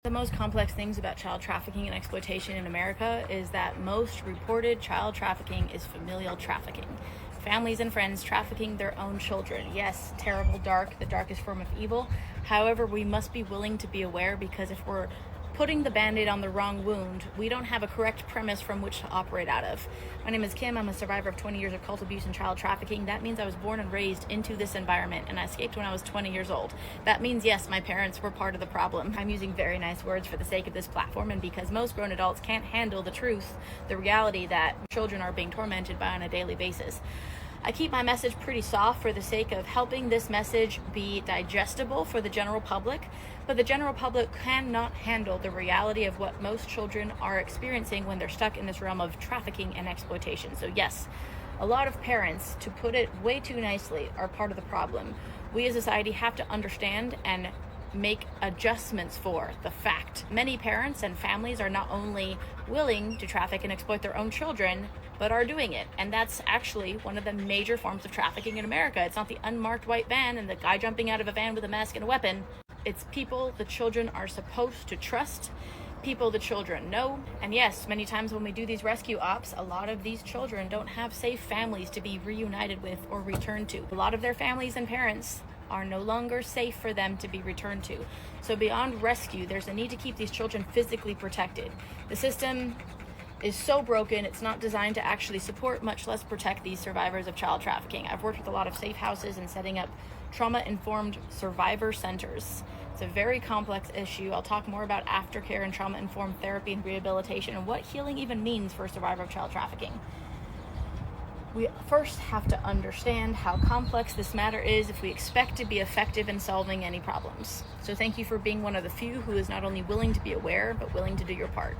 The most complex things about child trafficking and exploitation in America is that most reported child trafficking is familial trafficking. Families and friends trafficking their own children. Yes, terrible, dark, the darkest form of evil. However, we must be willing to be aware, because if we're putting the band-aid on the wrong wound, we don't have a correct premise from which to operate out of. My name is Kim. I'm a survivor of 20 years of cult abuse and child trafficking. That means I was born and raised into this environment, and I escaped when I was 20 years old. That means, yes, my parents were part of the problem. I'm using very nice words for the sake of this platform, and because most grown adults can't handle the truth, the reality that children are being tormented by on a daily basis. I keep my message pretty soft for the sake of helping this message be digestible for the general public, but the general public cannot handle the reality of what most children are experiencing when they're stuck in this realm of trafficking and exploitation. So yes, a lot of parents, to put it way too nicely, are part of the problem. We as a society have to understand and make adjustments for the fact. Many parents and families are not only willing to traffic and exploit their own children, but are doing it. And that's actually one of the major forms of trafficking in America. It's not the unmarked white van and the guy jumping out of a van with a mask and a weapon. It's people the children are supposed to trust, people the children know. And yes, many times when we do these rescue ops, a lot of these children don't have safe families to be reunited with or returned to. A lot of their families and parents are no longer safe for them to be returned to. So beyond rescue, there's a need to keep these children physically protected. The system is so broken, it's not designed to actually support, much less protect, these survivors of child trafficking. I've worked with a lot of safe houses and setting up trauma-informed survivor centers. It's a very complex issue. I'll talk more about aftercare and trauma-informed therapy and rehabilitation and what healing even means for a survivor of child trafficking. We first have to understand how complex this matter is if we expect to be effective in solving any problems. So thank you for being one of the few who is not only willing to be aware, but willing to do your part.